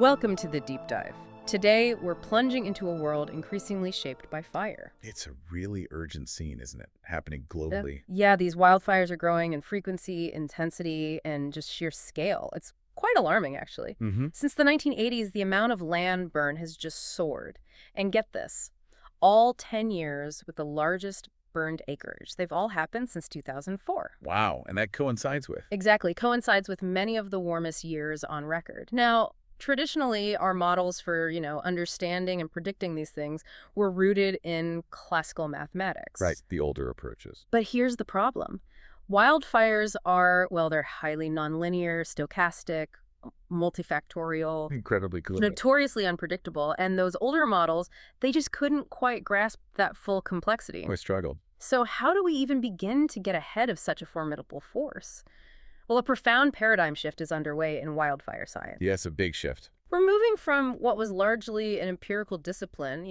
Welcome to the Deep Dive. Today, we're plunging into a world increasingly shaped by fire. It's a really urgent scene, isn't it? Happening globally. Yeah, these wildfires are growing in frequency, intensity, and just sheer scale. It's quite alarming, actually. Since the 1980s, the amount of land burn has just soared. And get this, all 10 years with the largest burned acreage. They've all happened since 2004. Wow, and that coincides with? Exactly, coincides with many of the warmest years on record. Now, traditionally, our models for, understanding and predicting these things were rooted in classical mathematics. Right, the older approaches. But here's the problem. Wildfires are, they're highly nonlinear, stochastic, multifactorial, Incredibly cool. notoriously unpredictable, and those older models, they just couldn't quite grasp that full complexity. We struggled. So how do we even begin to get ahead of such a formidable force? Well, a profound paradigm shift is underway in wildfire science. Yes, a big shift. We're moving from what was largely an empirical discipline,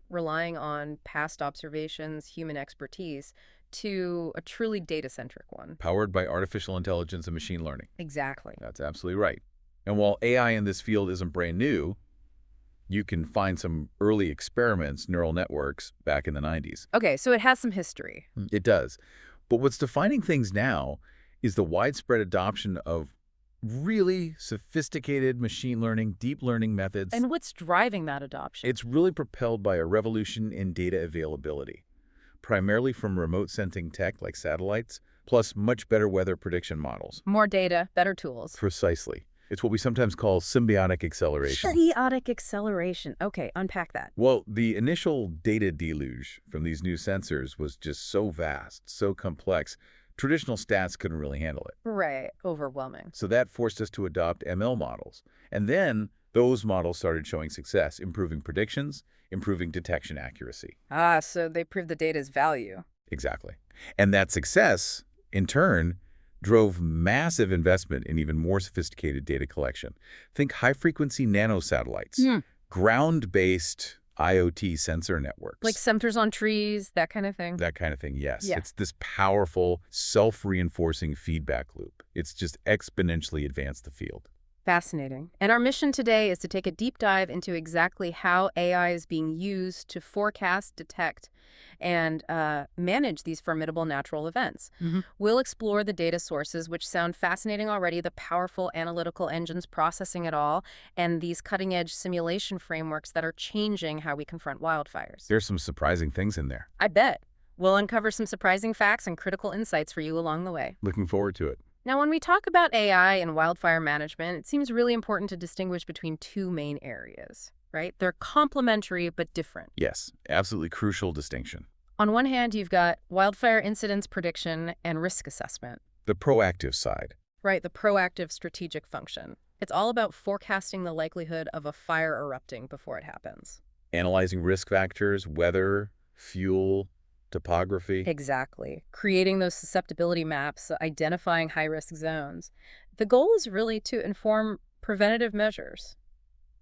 relying on past observations, human expertise, to a truly data-centric one. Powered by artificial intelligence and machine learning. Exactly. That's absolutely right. And while AI in this field isn't brand new, you can find some early experiments, neural networks, back in the 90s. Okay, so it has some history. It does. But what's defining things now is the widespread adoption of really sophisticated machine learning, deep learning methods. And what's driving that adoption? It's really propelled by a revolution in data availability, primarily from remote sensing tech like satellites, plus much better weather prediction models. More data, better tools. Precisely. It's what we sometimes call symbiotic acceleration. Symbiotic acceleration. Okay, unpack that. Well, the initial data deluge from these new sensors was just so vast, so complex, traditional stats couldn't really handle it. Right, overwhelming. So that forced us to adopt ML models. And then those models started showing success, improving predictions, improving detection accuracy. Ah, so they proved the data's value. Exactly. And that success, in turn, drove massive investment in even more sophisticated data collection. Think high-frequency nanosatellites, ground-based IoT sensor networks. Like sensors on trees, that kind of thing? That kind of thing, yes. Yeah. It's this powerful, self-reinforcing feedback loop. It's just exponentially advanced the field. Fascinating. And our mission today is to take a deep dive into exactly how AI is being used to forecast, detect, and manage these formidable natural events. We'll explore the data sources, which sound fascinating already, the powerful analytical engines processing it all, and these cutting-edge simulation frameworks that are changing how we confront wildfires. There's some surprising things in there. I bet. We'll uncover some surprising facts and critical insights for you along the way. Looking forward to it. Now, when we talk about AI and wildfire management, it seems really important to distinguish between two main areas, right? They're complementary but different. Yes, absolutely crucial distinction. On one hand, you've got wildfire incidence prediction and risk assessment. The proactive side. Right, the proactive strategic function. It's all about forecasting the likelihood of a fire erupting before it happens. Analyzing risk factors, weather, fuel, topography. Exactly. Creating those susceptibility maps, identifying high-risk zones. The goal is really to inform preventative measures,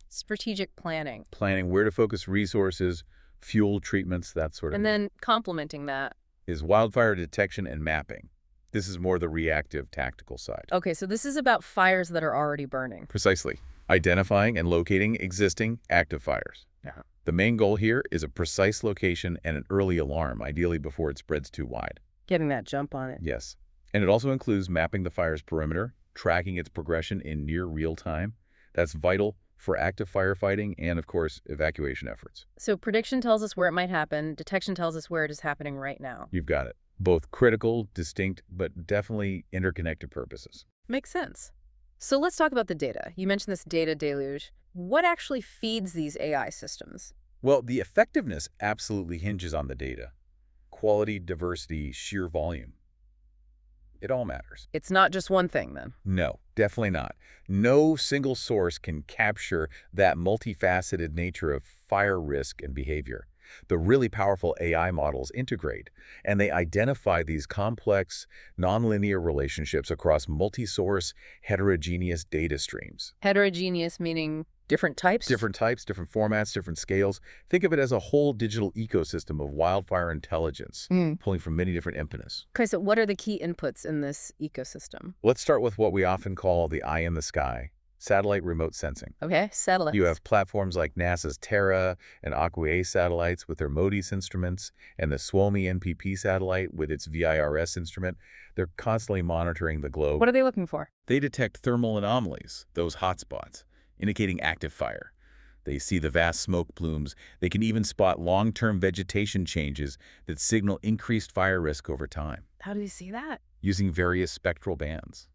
strategic planning. Planning where to focus resources, fuel treatments, that sort of And thing. then complementing that. Is wildfire detection and mapping. This is more the reactive, tactical side. Okay, so this is about fires that are already burning. Precisely. Identifying and locating existing active fires. Yeah. The main goal here is a precise location and an early alarm, ideally before it spreads too wide. Getting that jump on it. Yes. And it also includes mapping the fire's perimeter, tracking its progression in near real time. That's vital for active firefighting and, of course, evacuation efforts. So prediction tells us where it might happen. Detection tells us where it is happening right now. You've got it. Both critical, distinct, but definitely interconnected purposes. Makes sense. So let's talk about the data. You mentioned this data deluge. What actually feeds these AI systems? Well, the effectiveness absolutely hinges on the data. Quality, diversity, sheer volume. It all matters. It's not just one thing, then. No, definitely not. No single source can capture that multifaceted nature of fire risk and behavior. The really powerful AI models integrate, and they identify these complex, nonlinear relationships across multi-source, heterogeneous data streams. Heterogeneous meaning different types? Different types, different formats, different scales. Think of it as a whole digital ecosystem of wildfire intelligence, pulling from many different impetus. Okay, so what are the key inputs in this ecosystem? Let's start with what we often call the eye in the sky, Satellite remote sensing. Okay, satellites. You have platforms like NASA's Terra and Aqua satellites with their MODIS instruments, and the Suomi NPP satellite with its VIRS instrument. They're constantly monitoring the globe. What are they looking for? They detect thermal anomalies, those hotspots, indicating active fire. They see the vast smoke plumes. They can even spot long-term vegetation changes that signal increased fire risk over time. How do you see that? Using various spectral bands.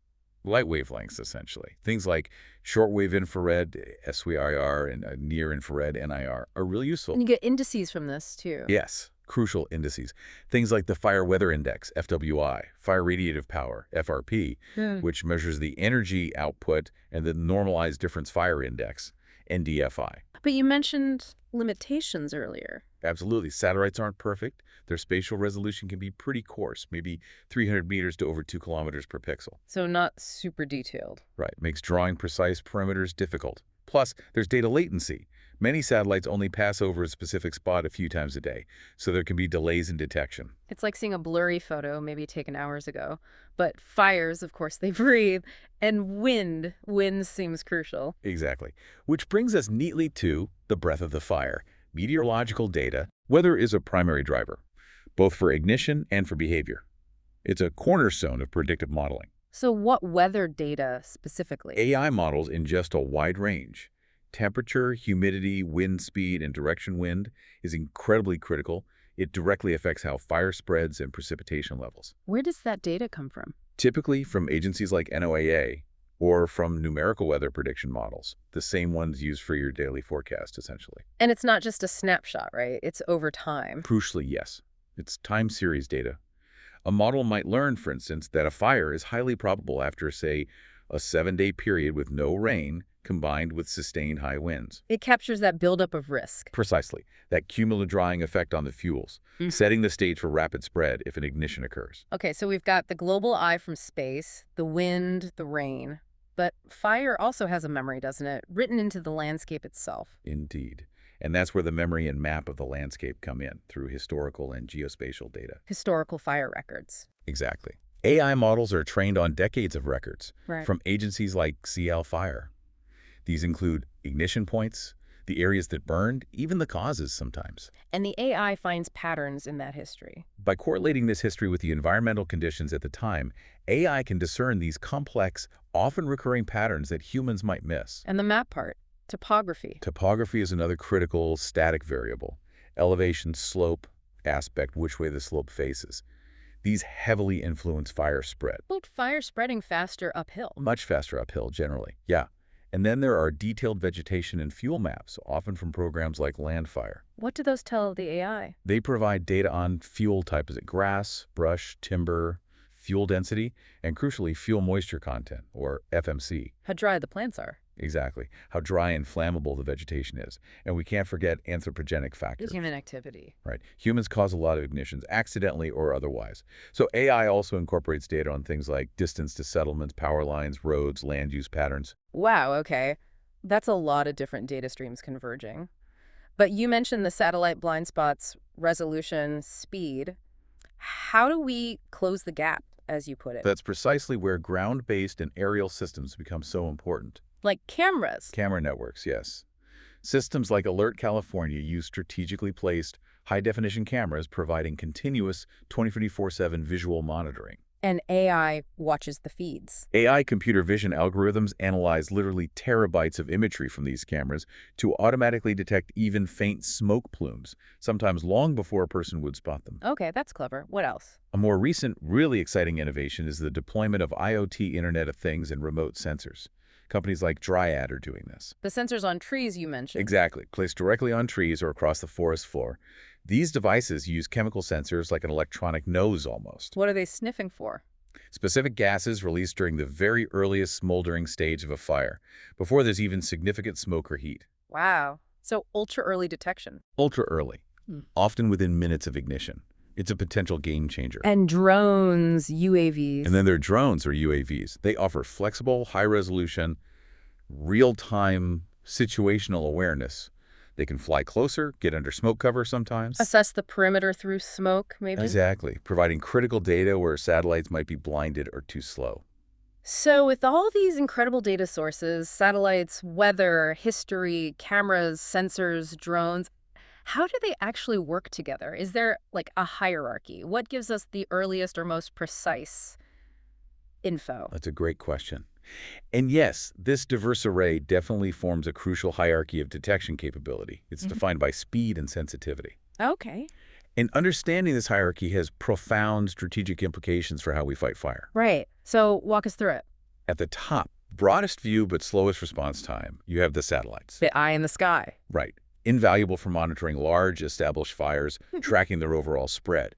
Light wavelengths, essentially. Things like shortwave infrared, SWIR, and near-infrared, NIR, are really useful. And you get indices from this, too. Yes, crucial indices. Things like the Fire Weather Index, FWI, Fire Radiative Power, FRP, which measures the energy output, and the Normalized Difference Fire Index, NDFI. But you mentioned limitations earlier. Absolutely. Satellites aren't perfect. Their spatial resolution can be pretty coarse, maybe 300 meters to over 2 kilometers per pixel. So not super detailed. Right. Makes drawing precise perimeters difficult. Plus, there's data latency. Many satellites only pass over a specific spot a few times a day, so there can be delays in detection. It's like seeing a blurry photo, maybe taken hours ago. But fires, of course, they breathe. And wind. Wind seems crucial. Exactly. Which brings us neatly to the breath of the fire. Meteorological data. Weather is a primary driver, both for ignition and for behavior. It's a cornerstone of predictive modeling. So what weather data specifically? AI models ingest a wide range. Temperature, humidity, wind speed, and direction wind is incredibly critical. It directly affects how fire spreads and precipitation levels. Where does that data come from? Typically from agencies like NOAA or from numerical weather prediction models, the same ones used for your daily forecast, essentially. And it's not just a snapshot, right? It's over time. Crucially, yes. It's time series data. A model might learn, for instance, that a fire is highly probable after, say, a 7-day period with no rain combined with sustained high winds. It captures that buildup of risk. Precisely. That cumulative drying effect on the fuels, setting the stage for rapid spread if an ignition occurs. Okay, so we've got the global eye from space, the wind, the rain. But fire also has a memory, doesn't it? Written into the landscape itself. Indeed. And that's where the memory and map of the landscape come in, through historical and geospatial data. Historical fire records. Exactly. AI models are trained on decades of records Right. from agencies like CL Fire. These include ignition points, the areas that burned, even the causes sometimes. And the AI finds patterns in that history. By correlating this history with the environmental conditions at the time, AI can discern these complex, often recurring patterns that humans might miss. And the map part, topography. Topography is another critical static variable. Elevation, slope, aspect, which way the slope faces. These heavily influence fire spread. But fire spreading faster uphill. Much faster uphill, generally. Yeah. And then there are detailed vegetation and fuel maps, often from programs like Wildfire. What do those tell the AI? They provide data on fuel type. Is it grass, brush, timber, fuel density, and crucially, fuel moisture content, or FMC. How dry the plants are. Exactly. How dry and flammable the vegetation is. And we can't forget anthropogenic factors. Human activity. Right. Humans cause a lot of ignitions, accidentally or otherwise. So AI also incorporates data on things like distance to settlements, power lines, roads, land use patterns. Wow, okay. That's a lot of different data streams converging. But you mentioned the satellite blind spots, resolution, speed. How do we close the gap, as you put it? That's precisely where ground-based and aerial systems become so important. Like cameras. Camera networks, yes. Systems like Alert California use strategically placed, high-definition cameras providing continuous 24/7 visual monitoring. And AI watches the feeds. AI computer vision algorithms analyze literally terabytes of imagery from these cameras to automatically detect even faint smoke plumes, sometimes long before a person would spot them. Okay, that's clever. What else? A more recent, really exciting innovation is the deployment of IoT Internet of Things and remote sensors. Companies like Dryad are doing this. The sensors on trees you mentioned. Exactly. Placed directly on trees or across the forest floor. These devices use chemical sensors like an electronic nose almost. What are they sniffing for? Specific gases released during the very earliest smoldering stage of a fire, before there's even significant smoke or heat. Wow. So ultra-early detection. Ultra early, often within minutes of ignition. It's a potential game changer. And drones, UAVs. And then there are drones or UAVs. They offer flexible, high-resolution, real-time situational awareness. They can fly closer, get under smoke cover sometimes. Assess the perimeter through smoke, maybe? Exactly, providing critical data where satellites might be blinded or too slow. So with all these incredible data sources, satellites, weather, history, cameras, sensors, drones, how do they actually work together? Is there like a hierarchy? What gives us the earliest or most precise info? That's a great question. And yes, this diverse array definitely forms a crucial hierarchy of detection capability. It's defined by speed and sensitivity. Okay. And understanding this hierarchy has profound strategic implications for how we fight fire. Right. So walk us through it. At the top, broadest view but slowest response time, you have the satellites. The eye in the sky. Right. Invaluable for monitoring large, established fires, tracking their overall spread.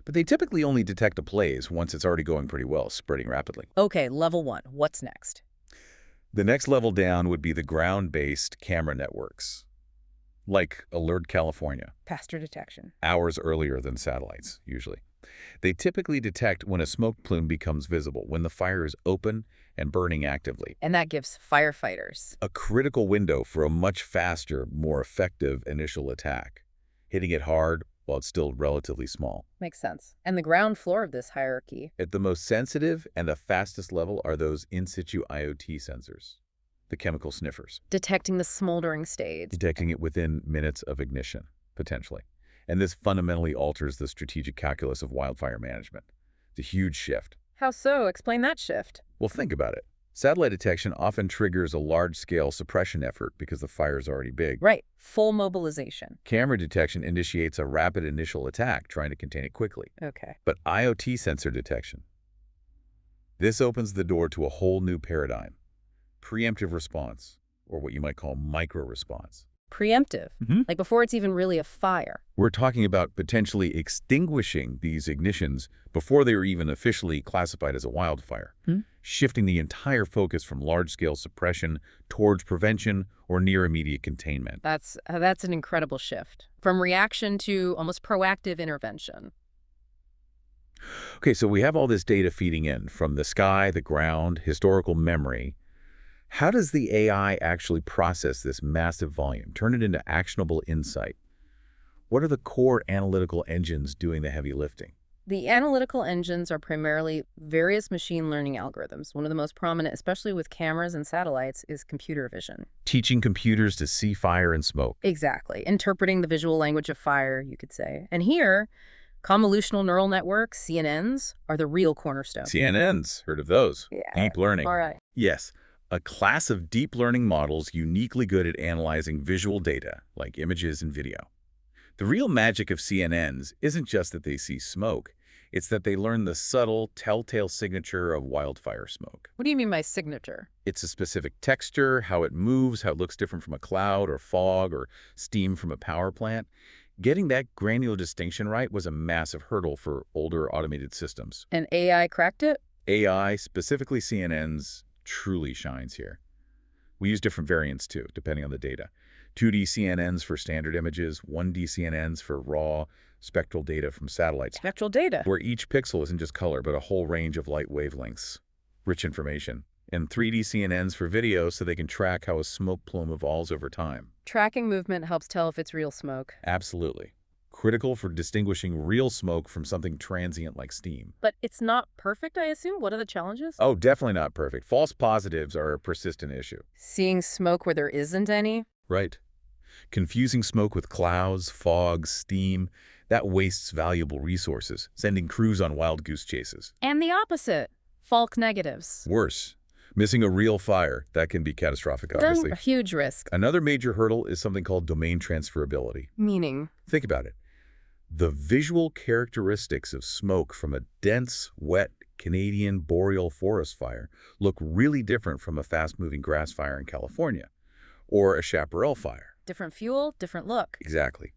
But they typically only detect a blaze once it's already going pretty well, spreading rapidly. Okay, level 1. What's next? The next level down would be the ground-based camera networks, like Alert California, Faster detection. hours earlier than satellites, usually. They typically detect when a smoke plume becomes visible, when the fire is open and burning actively. And that gives firefighters A critical window for a much faster, more effective initial attack, hitting it hard while it's still relatively small. makes sense. And the ground floor of this hierarchy. At the most sensitive and the fastest level are those in-situ IoT sensors, the chemical sniffers, Detecting the smoldering stage. detecting it within minutes of ignition, potentially. And this fundamentally alters the strategic calculus of wildfire management. It's a huge shift. How so? Explain that shift. Well, think about it. Satellite detection often triggers a large-scale suppression effort because the fire is already big. Right. Full mobilization. Camera detection initiates a rapid initial attack, trying to contain it quickly. Okay. But IoT sensor detection, this opens the door to a whole new paradigm. Preemptive response, or what you might call micro-response. Preemptive. Mhm. Like before it's even really a fire. We're talking about potentially extinguishing these ignitions before they are even officially classified as a wildfire, shifting the entire focus from large-scale suppression towards prevention or near-immediate containment. That's an incredible shift. From reaction to almost proactive intervention. Okay, so we have all this data feeding in from the sky, the ground, historical memory. How does the AI actually process this massive volume, turn it into actionable insight? What are the core analytical engines doing the heavy lifting? The analytical engines are primarily various machine learning algorithms. One of the most prominent, especially with cameras and satellites, is computer vision. Teaching computers to see fire and smoke. Exactly. Interpreting the visual language of fire, you could say. And here, convolutional neural networks, CNNs, are the real cornerstone. CNNs, heard of those? Yeah. Deep learning. All right. Yes, a class of deep learning models uniquely good at analyzing visual data, like images and video. The real magic of CNNs isn't just that they see smoke, it's that they learn the subtle, telltale signature of wildfire smoke. What do you mean by signature? It's a specific texture, how it moves, how it looks different from a cloud or fog or steam from a power plant. Getting that granular distinction right was a massive hurdle for older automated systems. And AI cracked it? AI, specifically CNNs, truly shines here. We use different variants too, depending on the data. 2D CNNs for standard images, 1D CNNs for raw spectral data from satellites, Spectral data. where each pixel isn't just color, but a whole range of light wavelengths, rich information. And 3D CNNs for video so they can track how a smoke plume evolves over time. Tracking movement helps tell if it's real smoke. Absolutely. Critical for distinguishing real smoke from something transient like steam. But it's not perfect, I assume? What are the challenges? Oh, definitely not perfect. False positives are a persistent issue. Seeing smoke where there isn't any? Right. Confusing smoke with clouds, fog, steam, that wastes valuable resources, sending crews on wild goose chases. And the opposite. False negatives. Worse, missing a real fire, that can be catastrophic, obviously. A huge risk. Another major hurdle is something called domain transferability. Meaning? Think about it. The visual characteristics of smoke from a dense, wet Canadian boreal forest fire look really different from a fast-moving grass fire in California or a chaparral fire. Different fuel, different look. Exactly.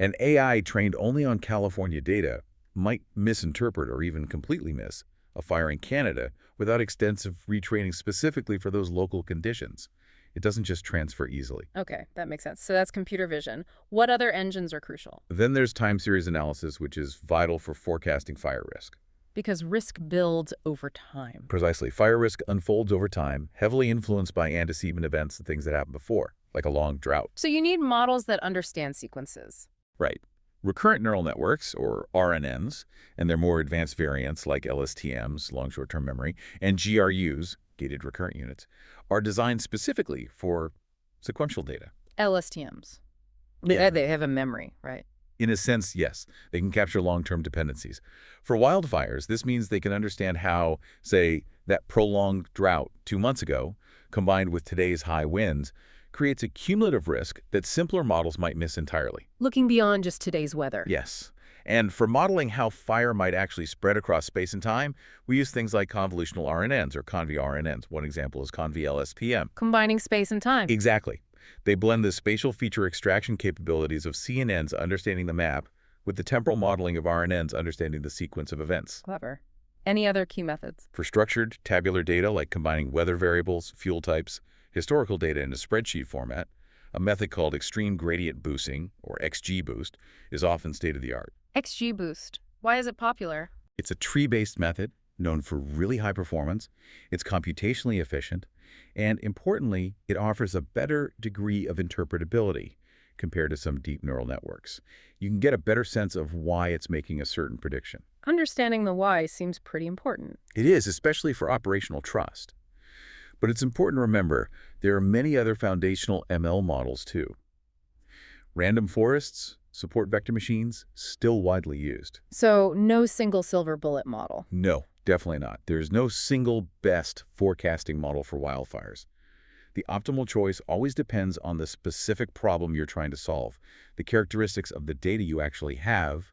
An AI trained only on California data might misinterpret or even completely miss a fire in Canada without extensive retraining specifically for those local conditions. It doesn't just transfer easily. Okay, that makes sense. So that's computer vision. What other engines are crucial? Then there's time series analysis, which is vital for forecasting fire risk. Because risk builds over time. Precisely. Fire risk unfolds over time, heavily influenced by antecedent events and things that happened before, like a long drought. So you need models that understand sequences. Right. Recurrent neural networks, or RNNs, and their more advanced variants like LSTMs, long short-term memory, and GRUs, gated recurrent units, are designed specifically for sequential data. LSTMs. Yeah. They have a memory, right? In a sense, yes, they can capture long-term dependencies. For wildfires, this means they can understand how, say, that prolonged drought 2 months ago, combined with today's high winds, creates a cumulative risk that simpler models might miss entirely. Looking beyond just today's weather. Yes. And for modeling how fire might actually spread across space and time, we use things like convolutional RNNs or conv-RNNs. One example is conv-LSTM. Combining space and time. Exactly. They blend the spatial feature extraction capabilities of CNNs understanding the map with the temporal modeling of RNNs understanding the sequence of events. Clever. Any other key methods? For structured, tabular data like combining weather variables, fuel types, historical data in a spreadsheet format, a method called extreme gradient boosting, or XGBoost, is often state-of-the-art. XGBoost. Why is it popular? It's a tree-based method known for really high performance, it's computationally efficient, and importantly, it offers a better degree of interpretability compared to some deep neural networks. You can get a better sense of why it's making a certain prediction. Understanding the why seems pretty important. It is, especially for operational trust. But it's important to remember there are many other foundational ML models too. Random forests, support vector machines, still widely used. So no single silver bullet model. No, definitely not. There's no single best forecasting model for wildfires. The optimal choice always depends on the specific problem you're trying to solve, the characteristics of the data you actually have,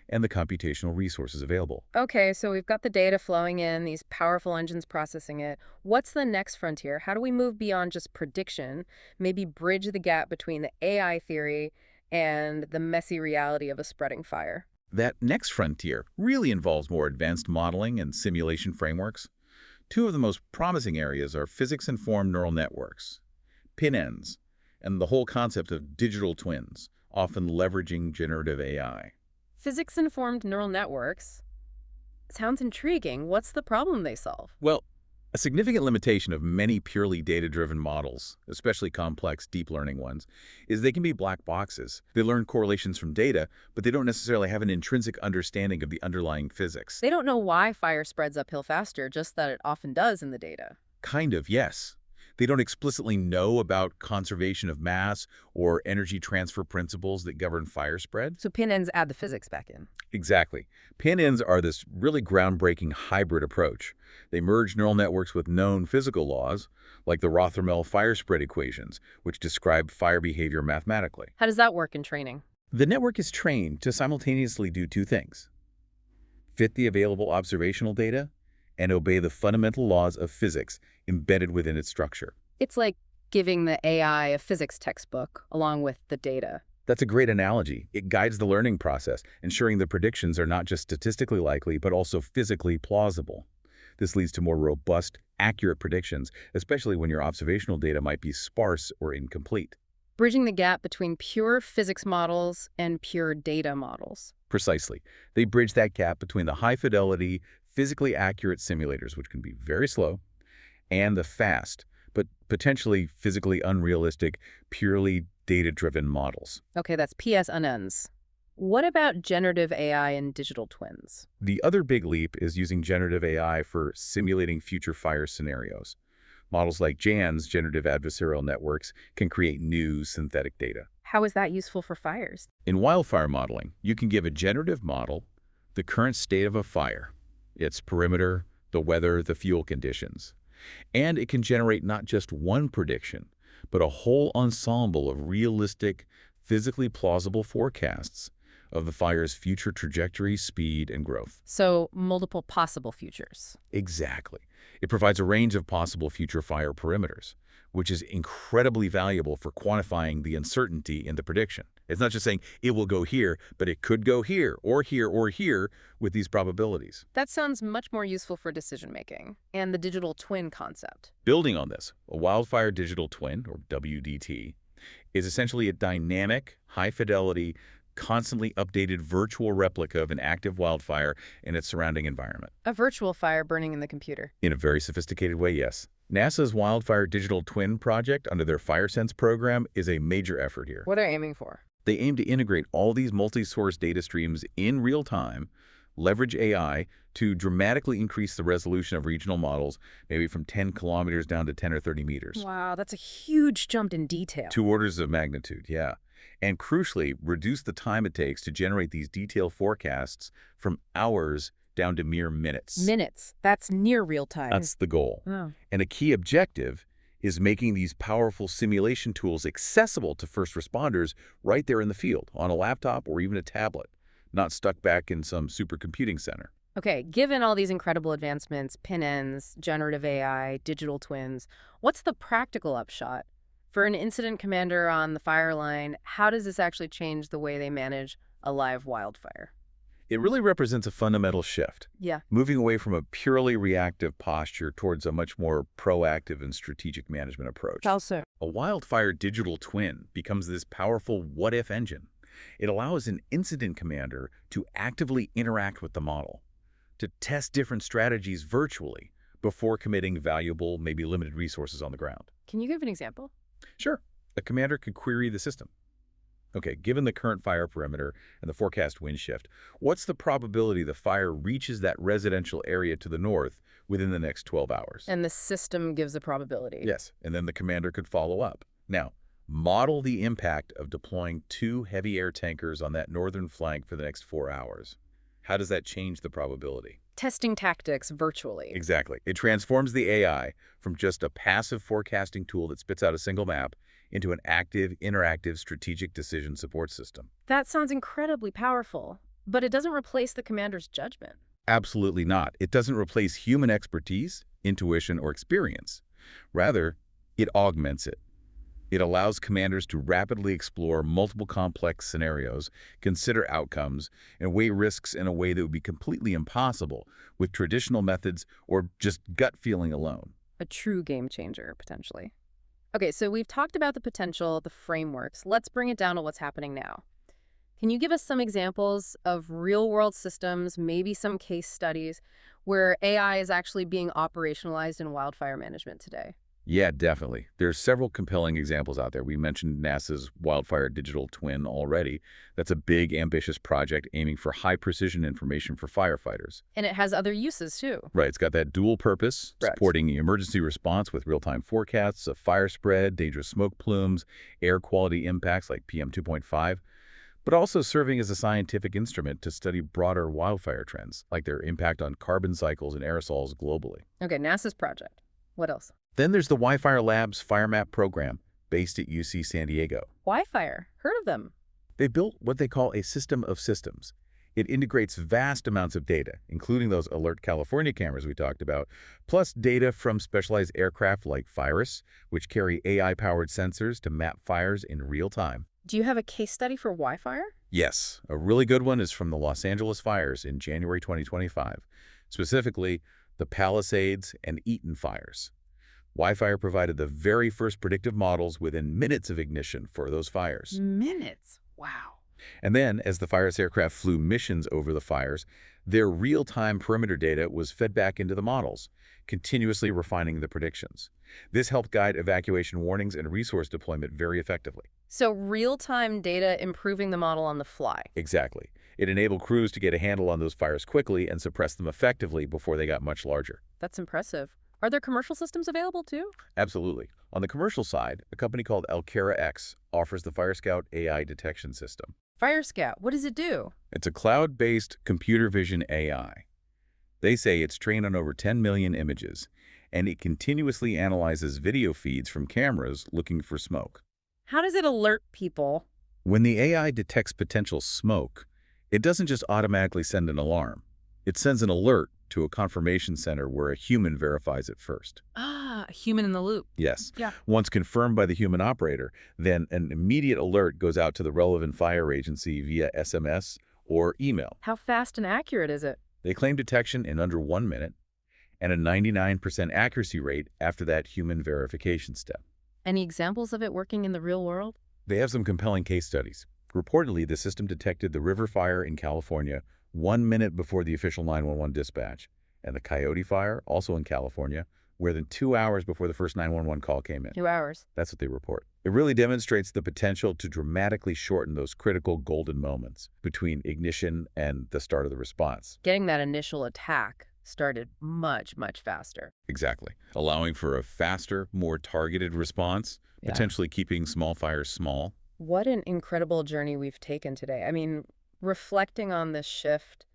and the computational resources available. Okay, so we've got the data flowing in, these powerful engines processing it. What's the next frontier? How do we move beyond just prediction, maybe bridge the gap between the AI theory and the messy reality of a spreading fire? That next frontier really involves more advanced modeling and simulation frameworks. Two of the most promising areas are physics-informed neural networks, PINNs, and the whole concept of digital twins, often leveraging generative AI. Physics-informed neural networks? Sounds intriguing. What's the problem they solve? Well, a significant limitation of many purely data-driven models, especially complex deep learning ones, is they can be black boxes. They learn correlations from data, but they don't necessarily have an intrinsic understanding of the underlying physics. They don't know why fire spreads uphill faster, just that it often does in the data. Kind of, yes. They don't explicitly know about conservation of mass or energy transfer principles that govern fire spread. So PINNs add the physics back in. Exactly. PINNs are this really groundbreaking hybrid approach. They merge neural networks with known physical laws, like the Rothermel fire spread equations, which describe fire behavior mathematically. How does that work in training? The network is trained to simultaneously do two things: fit the available observational data and obey the fundamental laws of physics embedded within its structure. It's like giving the AI a physics textbook along with the data. That's a great analogy. It guides the learning process, ensuring the predictions are not just statistically likely, but also physically plausible. This leads to more robust, accurate predictions, especially when your observational data might be sparse or incomplete. Bridging the gap between pure physics models and pure data models. Precisely. They bridge that gap between the high-fidelity, physically accurate simulators, which can be very slow, and the fast, but potentially physically unrealistic, purely data-driven models. Okay, that's PSNNs. What about generative AI and digital twins? The other big leap is using generative AI for simulating future fire scenarios. Models like JAN's generative adversarial networks can create new synthetic data. How is that useful for fires? In wildfire modeling, you can give a generative model the current state of a fire, its perimeter, the weather, the fuel conditions. And it can generate not just one prediction, but a whole ensemble of realistic, physically plausible forecasts of the fire's future trajectory, speed, and growth. So multiple possible futures. Exactly. It provides a range of possible future fire perimeters, which is incredibly valuable for quantifying the uncertainty in the prediction. It's not just saying it will go here, but it could go here or here or here with these probabilities. That sounds much more useful for decision-making and the digital twin concept. Building on this, a wildfire digital twin, or WDT, is essentially a dynamic, high-fidelity, constantly updated virtual replica of an active wildfire in its surrounding environment. A virtual fire burning in the computer. In a very sophisticated way, yes. NASA's Wildfire Digital Twin project under their FireSense program is a major effort here. What are they aiming for? They aim to integrate all these multi-source data streams in real time, leverage AI to dramatically increase the resolution of regional models, maybe from 10 kilometers down to 10 or 30 meters. Wow, that's a huge jump in detail. 2 orders of magnitude, yeah. And crucially, reduce the time it takes to generate these detailed forecasts from hours down to mere minutes. Minutes. That's near real time. That's the goal. Oh. And a key objective is making these powerful simulation tools accessible to first responders right there in the field, on a laptop or even a tablet, not stuck back in some supercomputing center. Okay, given all these incredible advancements, pin-ins, generative AI, digital twins, what's the practical upshot? For an incident commander on the fire line, how does this actually change the way they manage a live wildfire? It really represents a fundamental shift, Yeah. moving away from a purely reactive posture towards a much more proactive and strategic management approach. Also. A wildfire digital twin becomes this powerful what-if engine. It allows an incident commander to actively interact with the model, to test different strategies virtually before committing valuable, maybe limited resources on the ground. Can you give an example? Sure. A commander could query the system. Okay, given the current fire perimeter and the forecast wind shift, what's the probability the fire reaches that residential area to the north within the next 12 hours? And the system gives a probability. Yes, and then the commander could follow up. Now, model the impact of deploying 2 heavy air tankers on that northern flank for the next 4 hours. How does that change the probability? Testing tactics virtually. Exactly. It transforms the AI from just a passive forecasting tool that spits out a single map into an active, interactive, strategic decision support system. That sounds incredibly powerful, but it doesn't replace the commander's judgment. Absolutely not. It doesn't replace human expertise, intuition, or experience. Rather, it augments it. It allows commanders to rapidly explore multiple complex scenarios, consider outcomes, and weigh risks in a way that would be completely impossible with traditional methods or just gut feeling alone. A true game changer, potentially. Okay, so we've talked about the potential, the frameworks. Let's bring it down to what's happening now. Can you give us some examples of real-world systems, maybe some case studies, where AI is actually being operationalized in wildfire management today? Yeah, definitely. There's several compelling examples out there. We mentioned NASA's Wildfire Digital Twin already. That's a big, ambitious project aiming for high-precision information for firefighters. And it has other uses, too. Right. It's got that dual purpose, Correct. supporting emergency response with real-time forecasts of fire spread, dangerous smoke plumes, air quality impacts like PM 2.5, but also serving as a scientific instrument to study broader wildfire trends, like their impact on carbon cycles and aerosols globally. Okay, NASA's project. What else? Then there's the Wildfire Labs FireMap program, based at UC San Diego. Wildfire. Heard of them. They built what they call a system of systems. It integrates vast amounts of data, including those Alert California cameras we talked about, plus data from specialized aircraft like Virus, which carry AI-powered sensors to map fires in real time. Do you have a case study for Wildfire? Yes, a really good one is from the Los Angeles fires in January 2025, specifically the Palisades and Eaton fires. Wildfire provided the very first predictive models within minutes of ignition for those fires. Minutes. Wow. And then, as the Virus aircraft flew missions over the fires, their real-time perimeter data was fed back into the models, continuously refining the predictions. This helped guide evacuation warnings and resource deployment very effectively. So real-time data improving the model on the fly. Exactly. It enabled crews to get a handle on those fires quickly and suppress them effectively before they got much larger. That's impressive. Are there commercial systems available too? Absolutely. On the commercial side, a company called Alkera X offers the Fire Scout AI detection system. Fire Scout, what does it do? It's a cloud-based computer vision AI. They say it's trained on over 10 million images, and it continuously analyzes video feeds from cameras looking for smoke. How does it alert people? When the AI detects potential smoke, it doesn't just automatically send an alarm. It sends an alert to a confirmation center where a human verifies it first. Ah, a human in the loop. Yes. Yeah. Once confirmed by the human operator, then an immediate alert goes out to the relevant fire agency via SMS or email. How fast and accurate is it? They claim detection in under 1 minute and a 99% accuracy rate after that human verification step. Any examples of it working in the real world? They have some compelling case studies. Reportedly, the system detected the river fire in California 1 minute before the official 911 dispatch, and the Coyote fire, also in California, more than 2 hours before the first 911 call came in. 2 hours. That's what they report. It really demonstrates the potential to dramatically shorten those critical golden moments between ignition and the start of the response. Getting that initial attack started much, much faster. Exactly. Allowing for a faster, more targeted response, Yeah. potentially keeping small fires small. What an incredible journey we've taken today. I mean, reflecting on this shift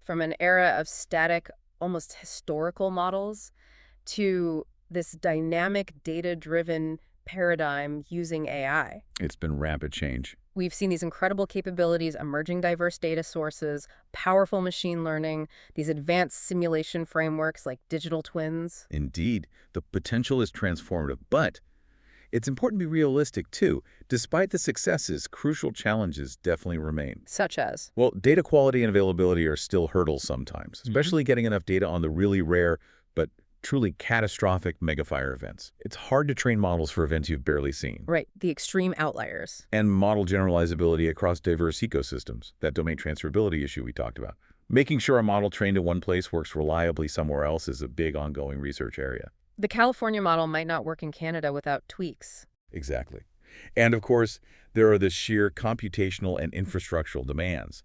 from an era of static, almost historical models to this dynamic, data-driven paradigm using AI. It's been rapid change. We've seen these incredible capabilities, emerging diverse data sources, powerful machine learning, these advanced simulation frameworks like digital twins. Indeed, the potential is transformative, but it's important to be realistic, too. Despite the successes, crucial challenges definitely remain. Such as? Well, data quality and availability are still hurdles sometimes, especially getting enough data on the really rare but truly catastrophic megafire events. It's hard to train models for events you've barely seen. Right, the extreme outliers. And model generalizability across diverse ecosystems, that domain transferability issue we talked about. Making sure a model trained in one place works reliably somewhere else is a big ongoing research area. The California model might not work in Canada without tweaks. Exactly. And of course, there are the sheer computational and infrastructural demands.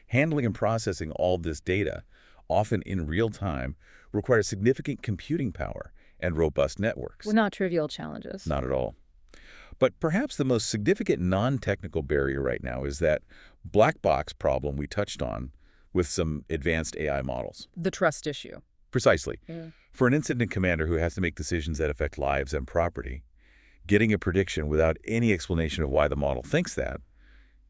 Handling and processing all this data, often in real time, requires significant computing power and robust networks. Well, not trivial challenges. Not at all. But perhaps the most significant non-technical barrier right now is that black box problem we touched on with some advanced AI models. The trust issue. Precisely. Yeah. For an incident commander who has to make decisions that affect lives and property, getting a prediction without any explanation of why the model thinks that,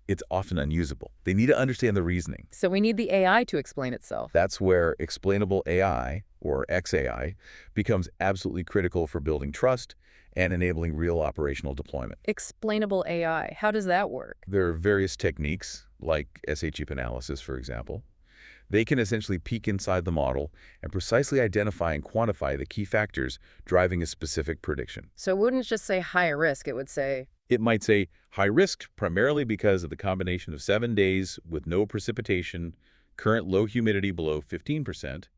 it's often unusable. They need to understand the reasoning. So we need the AI to explain itself. That's where explainable AI, or XAI, becomes absolutely critical for building trust and enabling real operational deployment. Explainable AI, how does that work? There are various techniques, like SHEP analysis, for example. They can essentially peek inside the model and precisely identify and quantify the key factors driving a specific prediction. So it wouldn't just say high risk, it would say... It might say high risk primarily because of the combination of 7 days with no precipitation, current low humidity below 15%,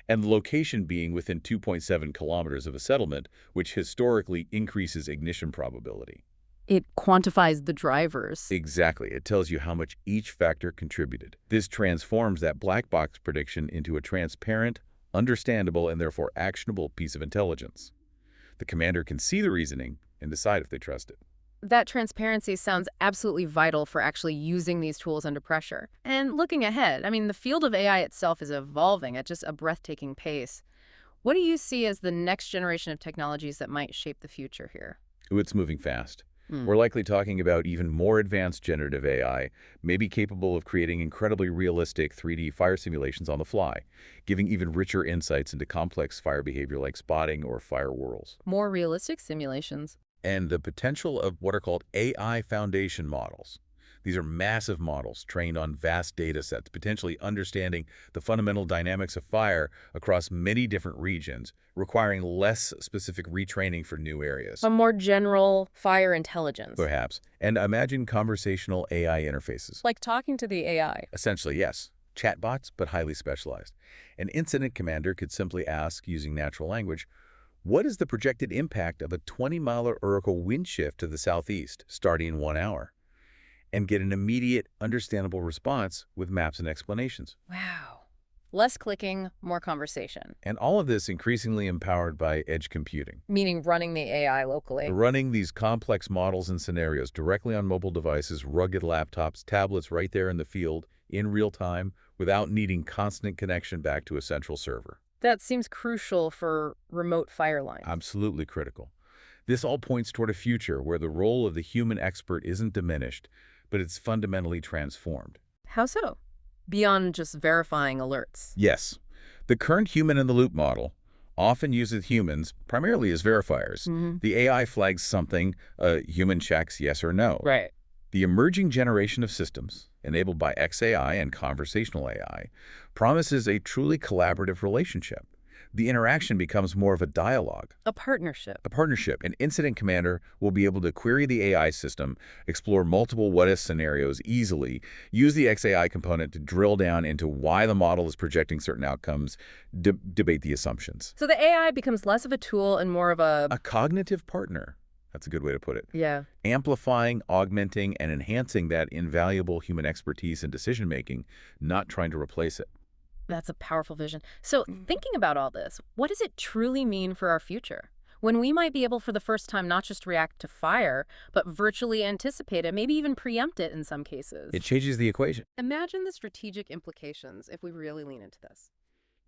and the location being within 2.7 kilometers of a settlement, which historically increases ignition probability. It quantifies the drivers. Exactly. It tells you how much each factor contributed. This transforms that black box prediction into a transparent, understandable, and therefore actionable piece of intelligence. The commander can see the reasoning and decide if they trust it. That transparency sounds absolutely vital for actually using these tools under pressure. And looking ahead, I mean, the field of AI itself is evolving at just a breathtaking pace. What do you see as the next generation of technologies that might shape the future here? It's moving fast. We're likely talking about even more advanced generative AI, maybe capable of creating incredibly realistic 3D fire simulations on the fly, giving even richer insights into complex fire behavior like spotting or fire whirls. More realistic simulations. And the potential of what are called AI foundation models. These are massive models trained on vast data sets, potentially understanding the fundamental dynamics of fire across many different regions, requiring less specific retraining for new areas. A more general fire intelligence. Perhaps. And imagine conversational AI interfaces. Like talking to the AI. Essentially, yes. Chatbots, but highly specialized. An incident commander could simply ask, using natural language, what is the projected impact of a 20-mile oracle wind shift to the southeast, starting in 1 hour? And get an immediate, understandable response with maps and explanations. Wow. Less clicking, more conversation. And all of this increasingly empowered by edge computing. Meaning running the AI locally. Running these complex models and scenarios directly on mobile devices, rugged laptops, tablets right there in the field, in real time, without needing constant connection back to a central server. That seems crucial for remote fire lines. Absolutely critical. This all points toward a future where the role of the human expert isn't diminished, but it's fundamentally transformed. How so? Beyond just verifying alerts. Yes. The current human-in-the-loop model often uses humans primarily as verifiers. The AI flags something, a human checks yes or no. Right. The emerging generation of systems, enabled by XAI and conversational AI, promises a truly collaborative relationship. The interaction becomes more of a dialogue. A partnership. A partnership. An incident commander will be able to query the AI system, explore multiple what-if scenarios easily, use the XAI component to drill down into why the model is projecting certain outcomes, debate the assumptions. So the AI becomes less of a tool and more of a cognitive partner. That's a good way to put it. Yeah. Amplifying, augmenting, and enhancing that invaluable human expertise and decision-making, not trying to replace it. That's a powerful vision. So thinking about all this, what does it truly mean for our future? When we might be able for the first time not just react to fire, but virtually anticipate it, maybe even preempt it in some cases. It changes the equation. Imagine the strategic implications if we really lean into this.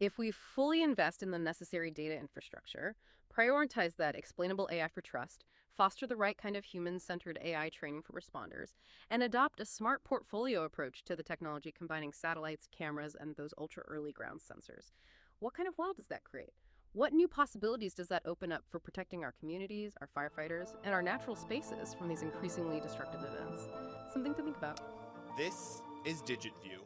If we fully invest in the necessary data infrastructure, prioritize that explainable AI for trust, foster the right kind of human-centered AI training for responders, and adopt a smart portfolio approach to the technology combining satellites, cameras, and those ultra-early ground sensors, what kind of world does that create? What new possibilities does that open up for protecting our communities, our firefighters, and our natural spaces from these increasingly destructive events? Something to think about. This is DigitView.